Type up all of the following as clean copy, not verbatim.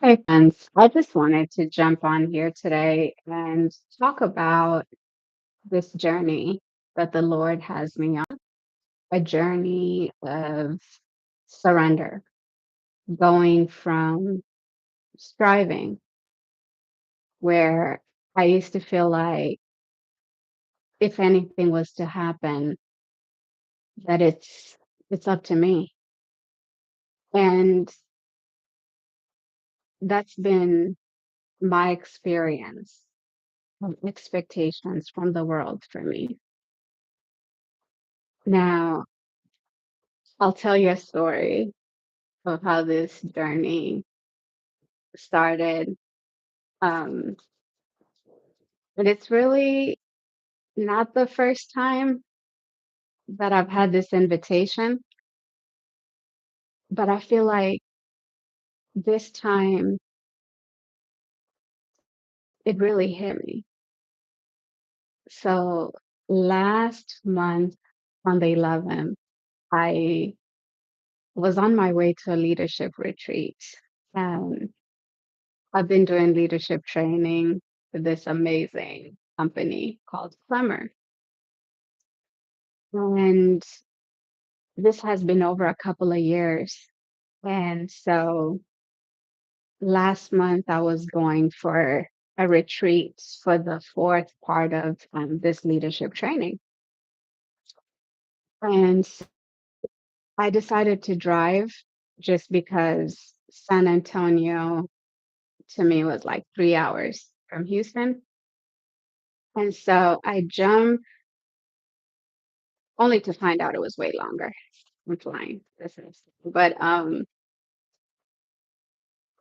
Hey, friends. I just wanted to jump on here today and talk about this journey that the Lord has me on, a journey of surrender, going from striving, where I used to feel like if anything was to happen, that it's up to me. And that's been my experience of expectations from the world for me. Now, I'll tell you a story of how this journey started. Um, and it's really not the first time that I've had this invitation, but I feel like this time it really hit me. So last month on the 11th, I was on my way to a leadership retreat. And I've been doing leadership training with this amazing company called Summer. And this has been over a couple of years. And so last month I was going for a retreat for the fourth part of this leadership training. And I decided to drive just because San Antonio to me was like 3 hours from Houston. And so I jumped only to find out it was way longer. I'm flying. But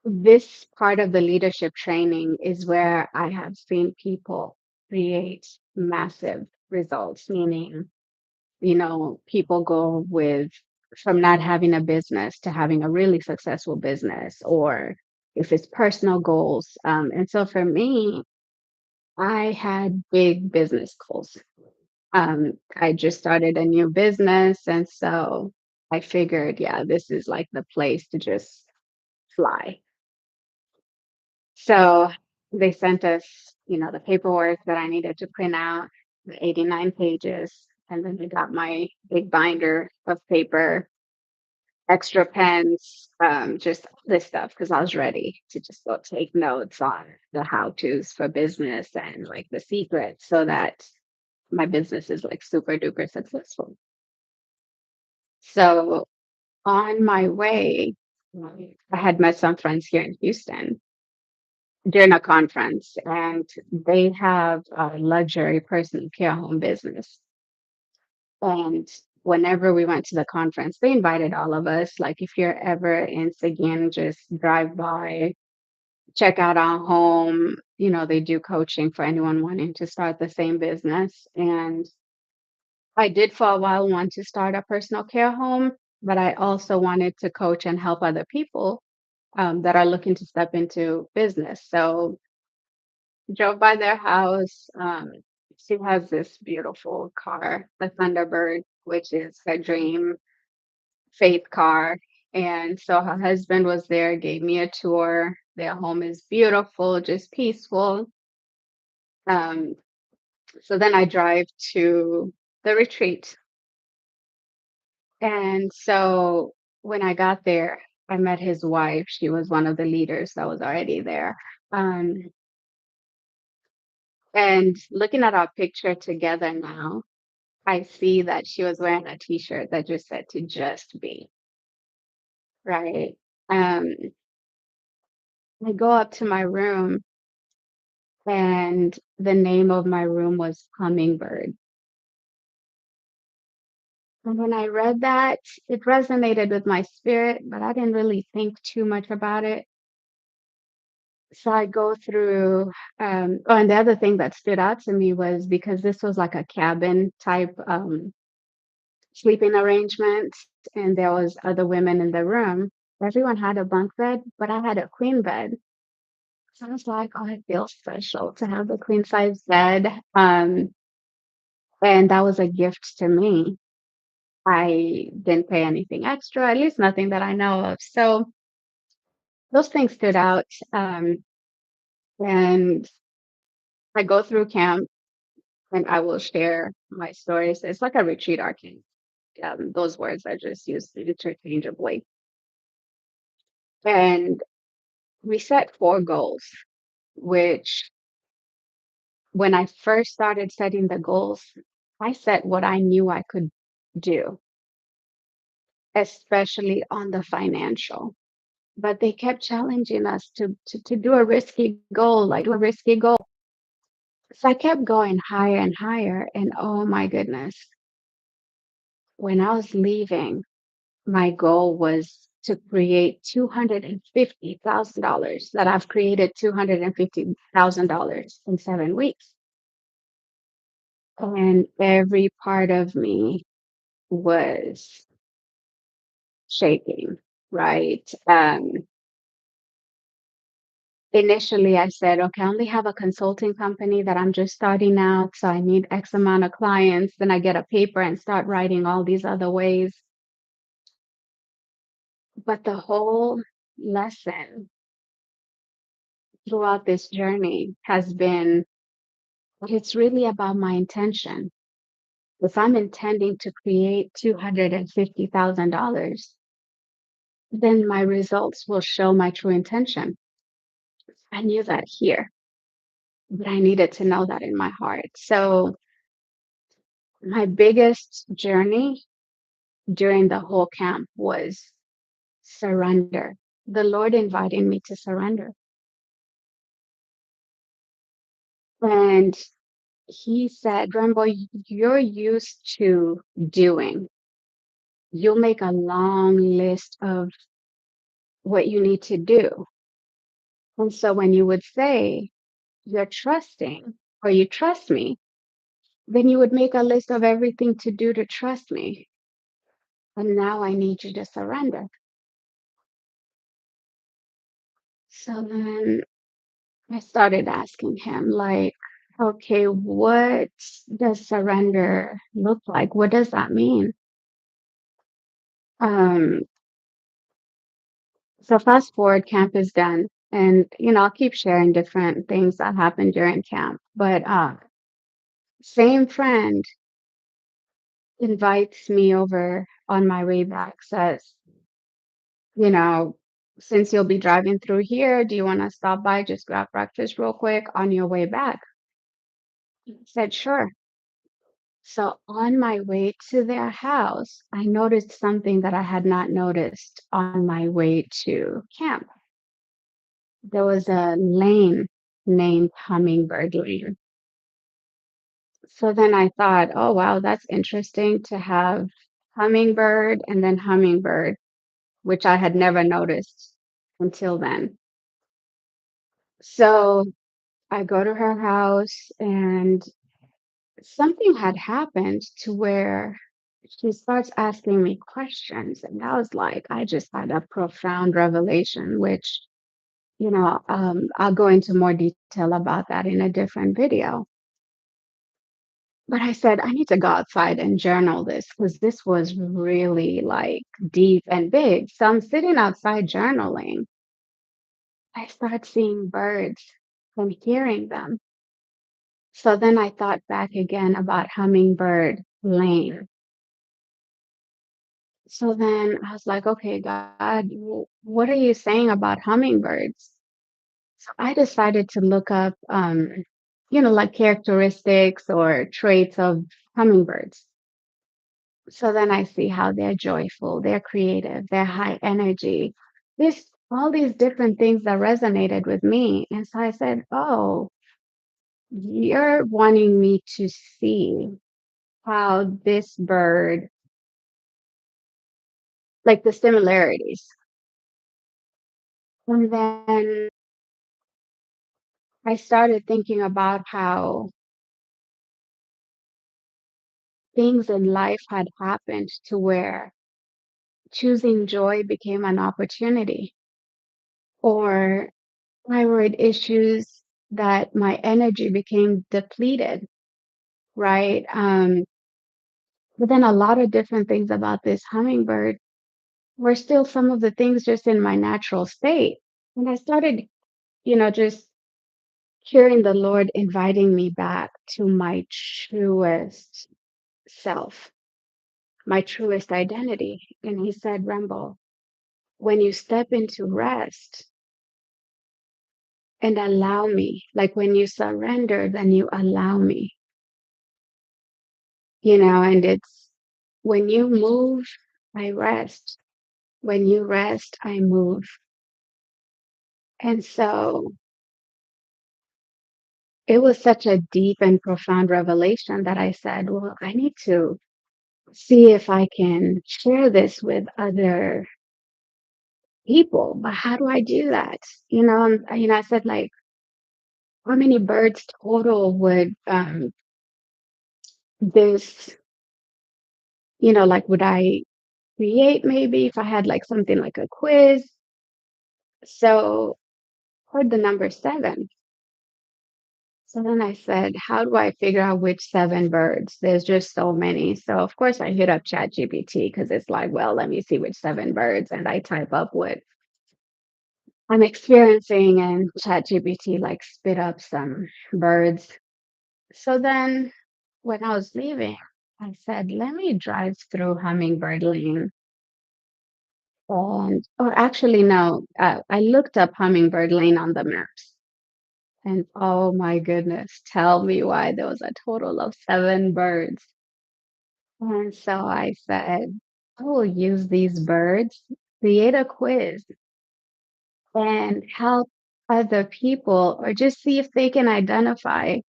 this part of the leadership training is where I have seen people create massive results, meaning, people go with from not having a business to having a really successful business, or if it's personal goals. And so for me, I had big business goals. I just started a new business. And so I figured, yeah, this is like the place to just fly. So they sent us, the paperwork that I needed to print out, the 89 pages, and then they got my big binder of paper, extra pens, just all this stuff because I was ready to just go take notes on the how-tos for business and like the secrets so that my business is like super duper successful. So on my way, I had met some friends here in Houston during a conference, and they have a luxury personal care home business. And whenever we went to the conference, they invited all of us. Like, if you're ever in Seguin, just drive by, check out our home. They do coaching for anyone wanting to start the same business. And I did for a while want to start a personal care home, but I also wanted to coach and help other people that are looking to step into business. So drove by their house. She has this beautiful car, the Thunderbird, which is her dream faith car. And so her husband was there, gave me a tour. Their home is beautiful, just peaceful. Um, so then I drive to the retreat. And so when I got there, I met his wife. She was one of the leaders that was already there. Um, and looking at our picture together now, I see that she was wearing a t-shirt that just said to just be, right? Um, I go up to my room and the name of my room was Hummingbird. And when I read that, it resonated with my spirit, but I didn't really think too much about it. So I go through, oh, and the other thing that stood out to me was because this was like a cabin type sleeping arrangement, and there was other women in the room. Everyone had a bunk bed, but I had a queen bed. So I was like, oh, I feel special to have the queen size bed. And that was a gift to me. I didn't pay anything extra, at least nothing that I know of. So those things stood out. And I go through camp and I will share my stories. It's like a retreat arcade. Those words are just used interchangeably. And we set 4 goals, which when I first started setting the goals, I set what I knew I could do, especially on the financial. But they kept challenging us to do a risky goal, like do a risky goal. So I kept going higher and higher. And oh my goodness, when I was leaving, my goal was to create $250,000, that I've created $250,000 in 7 weeks. And every part of me was shaking, right? Initially, I said, okay, I only have a consulting company that I'm just starting out. So I need X amount of clients. Then I get a paper and start writing all these other ways. But the whole lesson throughout this journey has been it's really about my intention. If I'm intending to create $250,000, then my results will show my true intention. I knew that here, but I needed to know that in my heart. So my biggest journey during the whole camp was surrender. The Lord invited me to surrender. And He said, Rembo, you're used to doing. You'll make a long list of what you need to do. And so when you would say you're trusting or you trust me, then you would make a list of everything to do to trust me. And now I need you to surrender. So then I started asking him, like, okay, what does surrender look like? What does that mean? Um, so fast forward, camp is done. And, I'll keep sharing different things that happened during camp. But same friend invites me over on my way back, says, you know, since you'll be driving through here, do you want to stop by, just grab breakfast real quick on your way back? I said, sure. So on my way to their house, I noticed something that I had not noticed on my way to camp. There was a lane named Hummingbird Lane. So then I thought, oh, wow, that's interesting to have hummingbird and then hummingbird, which I had never noticed until then. So I go to her house and something had happened to where she starts asking me questions. And I was like, I just had a profound revelation, which, I'll go into more detail about that in a different video. But I said, I need to go outside and journal this because this was really like deep and big. So I'm sitting outside journaling. I start seeing birds and hearing them. So then I thought back again about Hummingbird Lane. So then I was like, okay, God, what are you saying about hummingbirds? So I decided to look up, like characteristics or traits of hummingbirds. So then I see how they're joyful, they're creative, they're high energy. This all these different things that resonated with me. And so I said, oh, you're wanting me to see how this bird, like the similarities. And then I started thinking about how things in life had happened to where choosing joy became an opportunity, or thyroid issues that my energy became depleted, right? But then a lot of different things about this hummingbird were still some of the things just in my natural state. And I started, just hearing the Lord inviting me back to my truest self, my truest identity. And He said, Rembo, when you step into rest and allow me, like when you surrender, then you allow me, and it's when you move, I rest. When you rest, I move. And so it was such a deep and profound revelation that I said, well, I need to see if I can share this with other people. But how do I do that? I said, like, how many birds total would this, like, would I create maybe if I had like something like a quiz? So heard the number seven. So then I said, how do I figure out which seven birds? There's just so many. So of course I hit up ChatGPT because it's like, well, let me see which seven birds. And I type up what I'm experiencing and ChatGPT like spit up some birds. So then when I was leaving, I said, let me drive through Hummingbird Lane. Or actually, no, I looked up Hummingbird Lane on the maps. And oh my goodness, tell me why there was a total of seven birds. And so I said, I will use these birds, create a quiz, and help other people, or just see if they can identify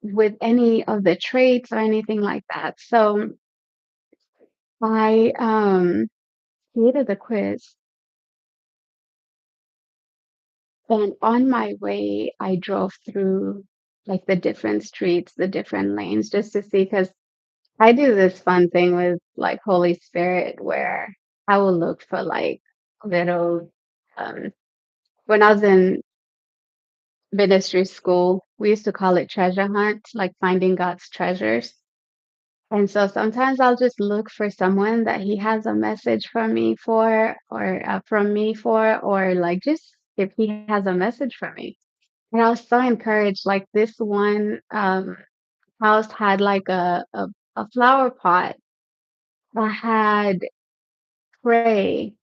with any of the traits or anything like that. So I created the quiz, and on my way, I drove through like the different streets, the different lanes, just to see, because I do this fun thing with like Holy Spirit where I will look for like little um when I was in ministry school, we used to call it treasure hunt, like finding God's treasures. And so sometimes I'll just look for someone that he has a message from me for, or from me for, or like just if he has a message for me. And I was so encouraged. Like this one house had like a flower pot that had pray,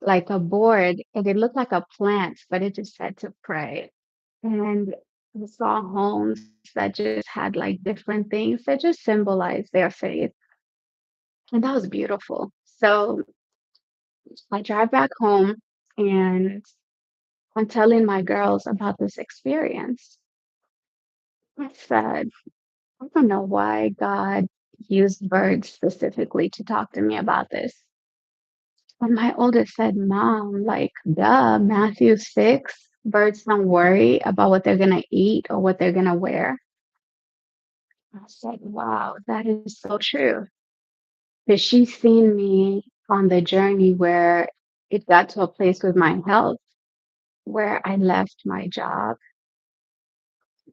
like a board, and it looked like a plant, but it just said to pray. And I saw homes that just had like different things that just symbolized their faith. And that was beautiful. So I drive back home and I'm telling my girls about this experience. I said, I don't know why God used birds specifically to talk to me about this. And my oldest said, Mom, like, duh, Matthew 6, birds don't worry about what they're going to eat or what they're going to wear. I said, wow, that is so true. Because she's seen me on the journey where it got to a place with my health where I left my job,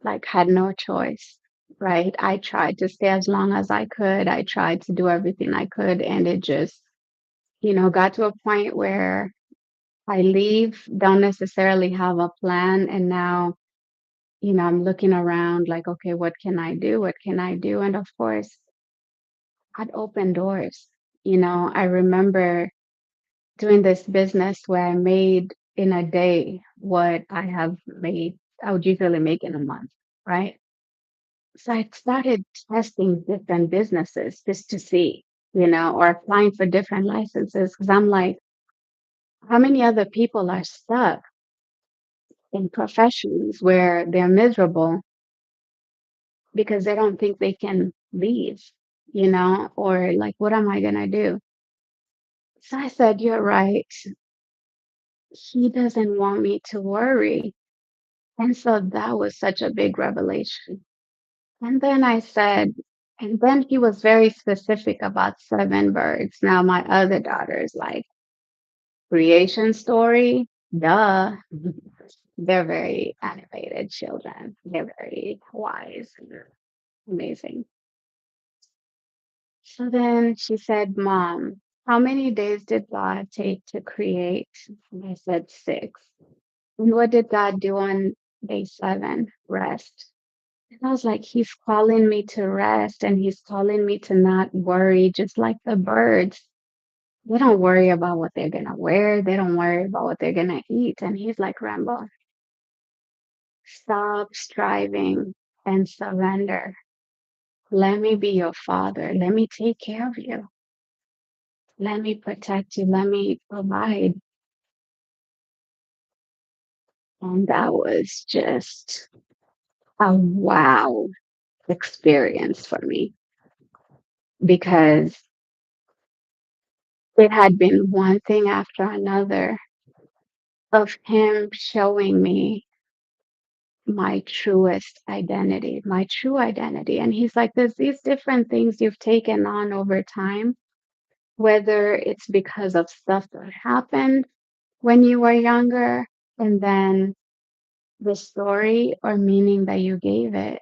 like, had no choice, right? I tried to stay as long as I could. I tried to do everything I could. And it just, got to a point where I leave, don't necessarily have a plan. And now, I'm looking around like, okay, what can I do? What can I do? And of course, I'd open doors. I remember doing this business where I made in a day what I would usually make in a month, right? So I started testing different businesses just to see, or applying for different licenses because I'm like, how many other people are stuck in professions where they're miserable because they don't think they can leave, or like, what am I going to do? So I said, you're right. He doesn't want me to worry. And so that was such a big revelation. And then I said, and then he was very specific about seven birds. Now, my other daughter's like, creation story, duh. They're very animated children. They're very wise and amazing. So then she said, Mom, how many days did God take to create? And I said, six. And what did God do on day 7? Rest. And I was like, He's calling me to rest and He's calling me to not worry, just like the birds. They don't worry about what they're going to wear, they don't worry about what they're going to eat. And He's like, Rembo, stop striving and surrender. Let me be your father. Let me take care of you. Let me protect you. Let me provide. And that was just a wow experience for me because it had been one thing after another of him showing me my truest identity, my true identity. And he's like, there's these different things you've taken on over time, whether it's because of stuff that happened when you were younger, and then the story or meaning that you gave it.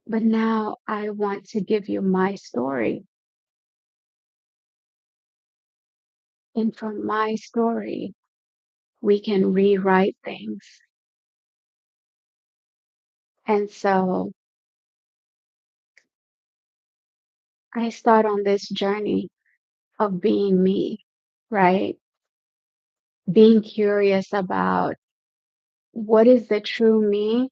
But now I want to give you my story. And from my story, we can rewrite things. And so I start on this journey of being me, right? Being curious about what is the true me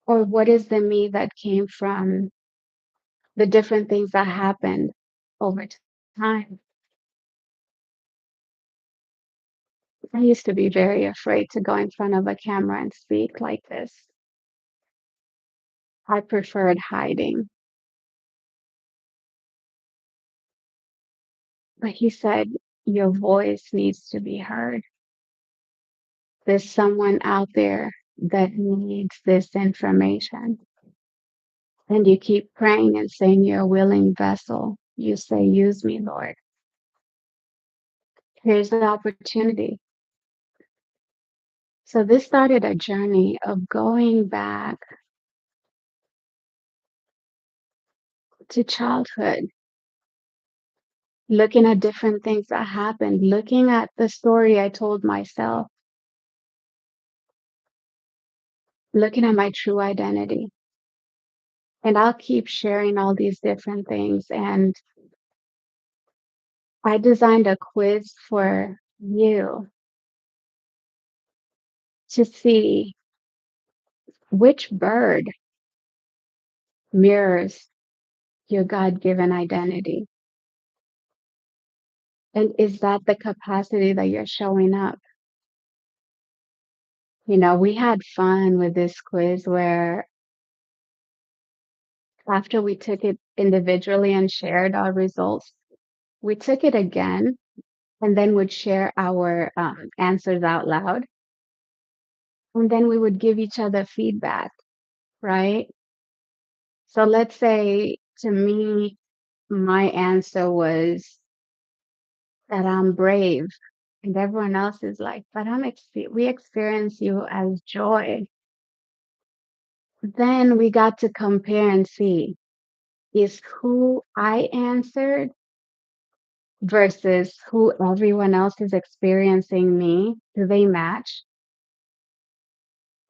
or what is the me that came from the different things that happened over time. I used to be very afraid to go in front of a camera and speak like this. I preferred hiding. But he said, your voice needs to be heard. There's someone out there that needs this information. And you keep praying and saying you're a willing vessel. You say, use me, Lord. Here's the opportunity. So this started a journey of going back to childhood, looking at different things that happened, looking at the story I told myself, looking at my true identity. And I'll keep sharing all these different things. And I designed a quiz for you to see which bird mirrors your God given identity. And is that the capacity that you're showing up? You know, we had fun with this quiz where after we took it individually and shared our results, we took it again and then would share our answers out loud. And then we would give each other feedback, right? So let's say to me, my answer was that I'm brave. And everyone else is like, but we experience you as joy. Then we got to compare and see is who I answered versus who everyone else is experiencing me. Do they match?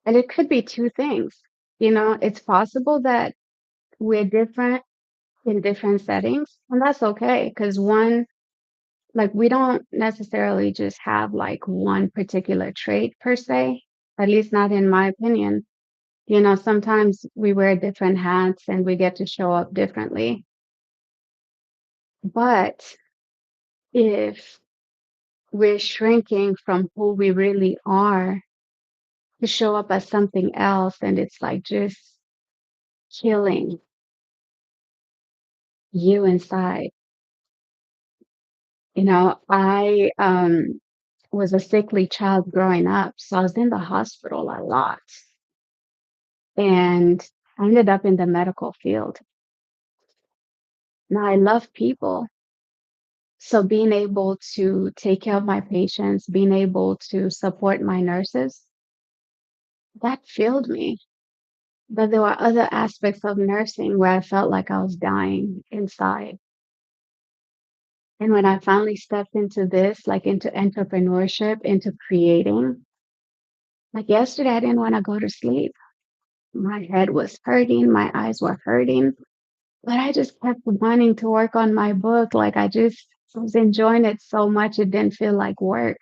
And it could be two things. You know, it's possible that we're different in different settings, and that's okay because one, like, we don't necessarily just have like one particular trait per se, at least not in my opinion. You know, sometimes we wear different hats and we get to show up differently. But if we're shrinking from who we really are to show up as something else, and it's like just killing you inside. You know, I was a sickly child growing up, so I was in the hospital a lot. And I ended up in the medical field. Now I love people. So being able to take care of my patients, being able to support my nurses, that filled me. But there were other aspects of nursing where I felt like I was dying inside. And when I finally stepped into this, like into entrepreneurship, into creating, like yesterday, I didn't want to go to sleep. My head was hurting, my eyes were hurting, but I just kept wanting to work on my book. Like I just was enjoying it so much, it didn't feel like work.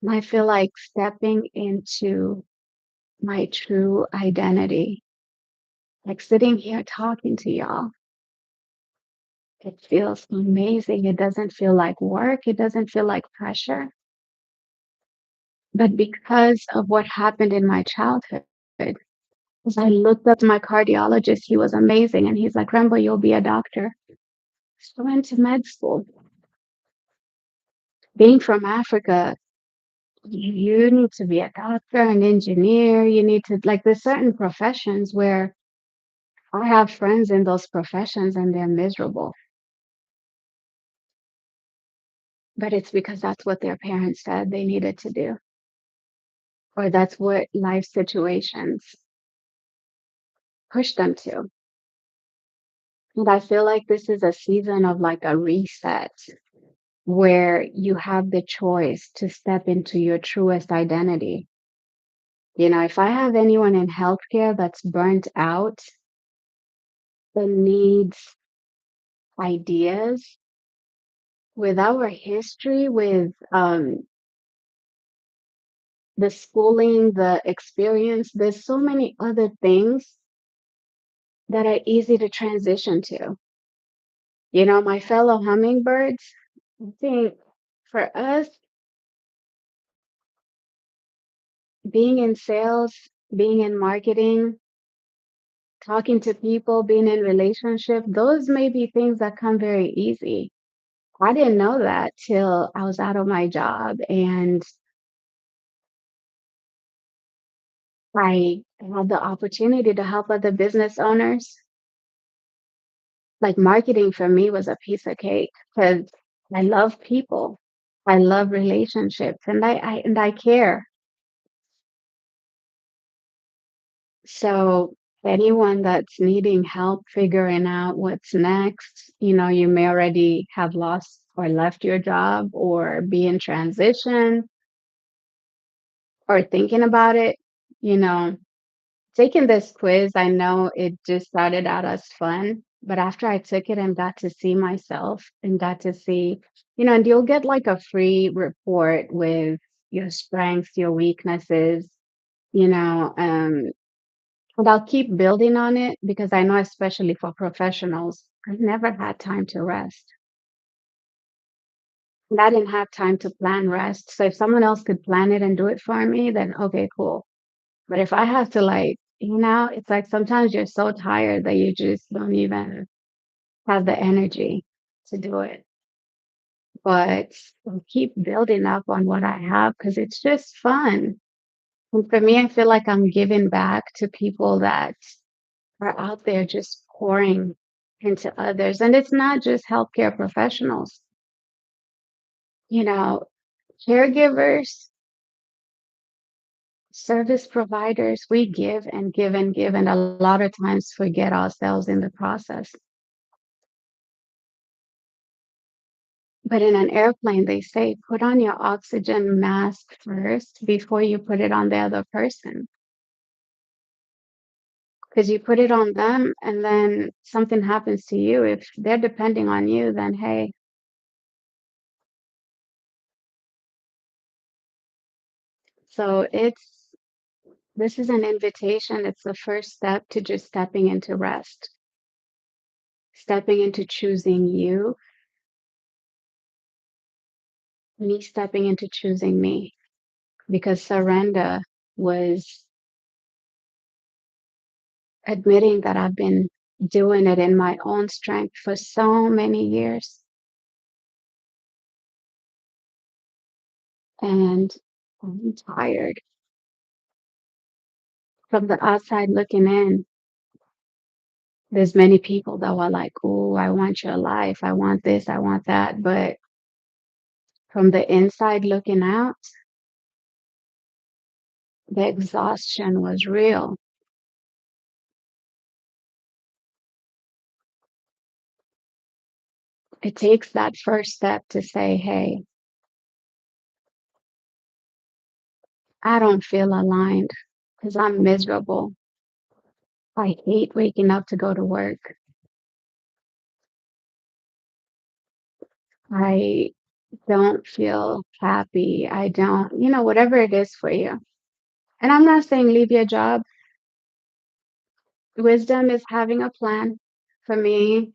And I feel like stepping into my true identity, like sitting here talking to y'all. It feels amazing. It doesn't feel like work. It doesn't feel like pressure. But because of what happened in my childhood, as I looked up to my cardiologist, he was amazing. And he's like, Rembo, you'll be a doctor. So I went to med school. Being from Africa, you need to be a doctor, an engineer. You need to, like, there's certain professions where I have friends in those professions and they're miserable. But it's because that's what their parents said they needed to do, or that's what life situations push them to. And I feel like this is a season of like a reset where you have the choice to step into your truest identity. You know, if I have anyone in healthcare that's burnt out and needs ideas with our history, with the schooling, the experience, there's so many other things that are easy to transition to. You know, my fellow hummingbirds, I think for us, being in sales, being in marketing, talking to people, being in relationship, those may be things that come very easy. I didn't know that till I was out of my job and I had the opportunity to help other business owners. Like marketing for me was a piece of cake because I love people. I love relationships and I care. So anyone that's needing help figuring out what's next, you know, you may already have lost or left your job or be in transition or thinking about it, you know, taking this quiz, I know it just started out as fun, but after I took it and got to see myself and got to see, you know, and you'll get like a free report with your strengths, your weaknesses, you know, and I'll keep building on it because I know, especially for professionals, I've never had time to rest. And I didn't have time to plan rest. So if someone else could plan it and do it for me, then okay, cool. But if I have to, like, you know, it's like sometimes you're so tired that you just don't even have the energy to do it. But I'll keep building up on what I have because it's just fun. And for me, I feel like I'm giving back to people that are out there just pouring into others. And it's not just healthcare professionals, you know, caregivers, service providers, we give and give and give, and a lot of times forget ourselves in the process. But in an airplane, they say put on your oxygen mask first before you put it on the other person. Because you put it on them and then something happens to you. If they're depending on you, then hey, so this is an invitation. It's the first step to just stepping into rest, stepping into choosing you, me stepping into choosing me. Because surrender was admitting that I've been doing it in my own strength for so many years. And I'm tired. From the outside looking in, there's many people that were like, oh, I want your life. I want this. I want that. But from the inside looking out, the exhaustion was real. It takes that first step to say, hey, I don't feel aligned because I'm miserable. I hate waking up to go to work. I don't feel happy. I don't, whatever it is for you. And I'm not saying leave your job. Wisdom is having a plan. For me,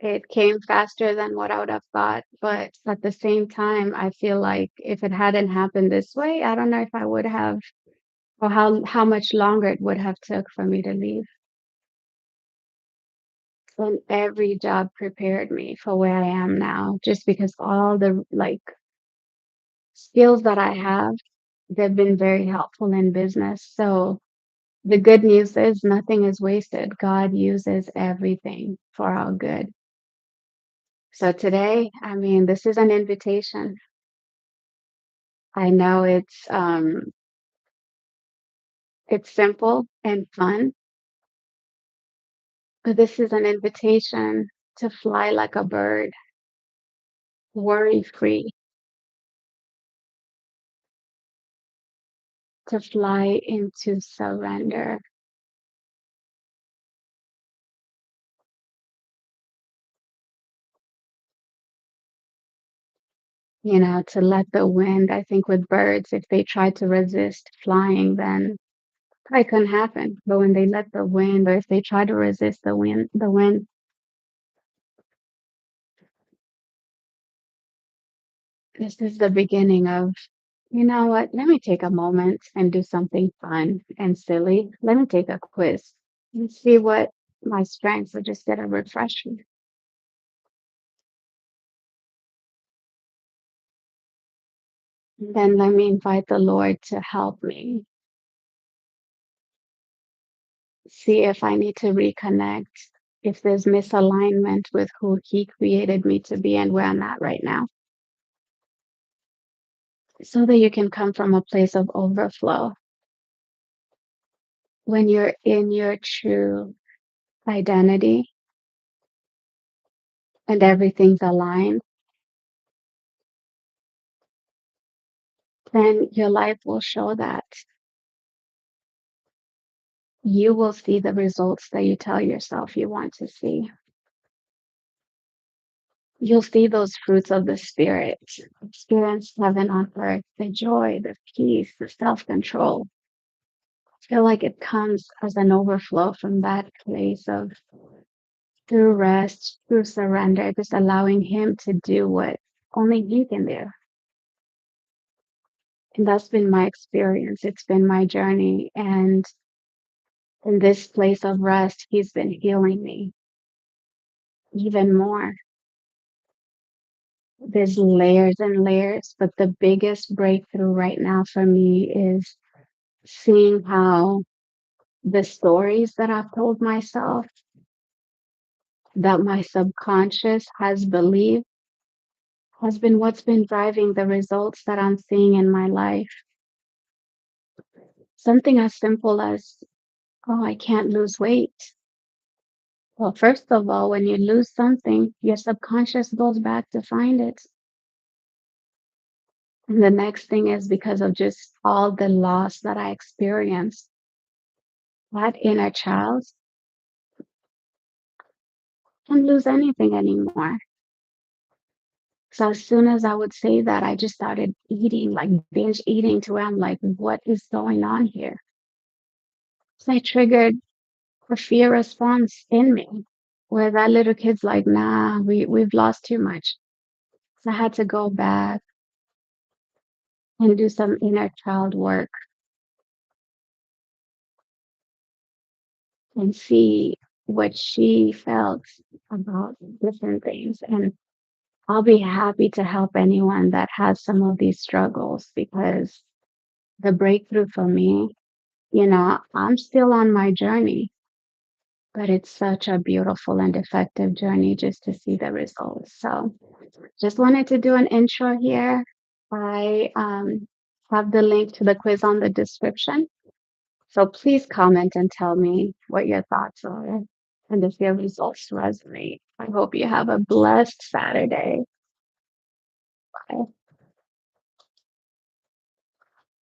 it came faster than what I would have thought. But at the same time, I feel like if it hadn't happened this way, I don't know if I would have, or how much longer it would have took for me to leave. And every job prepared me for where I am now, just because all the like skills that I have, they've been very helpful in business. So the good news is nothing is wasted. God uses everything for our good. So today, I mean, this is an invitation. I know it's simple and fun, but this is an invitation to fly like a bird, worry free, to fly into surrender, to let the wind. I think with birds, if they try to resist flying, then probably couldn't happen. But when they let the wind, or if they try to resist the wind, this is the beginning of, you know what? Let me take a moment and do something fun and silly. Let me take a quiz and see what my strengths are. Just get a refresher. Then let me invite the Lord to help me see if I need to reconnect, if there's misalignment with who He created me to be and where I'm at right now, so that you can come from a place of overflow. When you're in your true identity and everything's aligned, then your life will show that. You will see the results that you tell yourself you want to see. You'll see those fruits of the Spirit, experience heaven on earth, the joy, the peace, the self control. Feel like it comes as an overflow from that place of through rest, through surrender, just allowing Him to do what only He can do. And that's been my experience. It's been my journey. And in this place of rest, He's been healing me even more. There's layers and layers, but the biggest breakthrough right now for me is seeing how the stories that I've told myself, that my subconscious has believed, has been what's been driving the results that I'm seeing in my life. Something as simple as, oh, I can't lose weight. Well, first of all, when you lose something, your subconscious goes back to find it. And the next thing is because of just all the loss that I experienced, that inner child can't lose anything anymore. So as soon as I would say that, I just started eating, like binge eating to where I'm like, what is going on here? So I triggered a fear response in me where that little kid's like, nah, we've lost too much. So I had to go back and do some inner child work and see what she felt about different things. And I'll be happy to help anyone that has some of these struggles because the breakthrough for me, I'm still on my journey, but it's such a beautiful and effective journey just to see the results. So just wanted to do an intro here. I have the link to the quiz on the description. So please comment and tell me what your thoughts are and if your results resonate. I hope you have a blessed Saturday. Bye.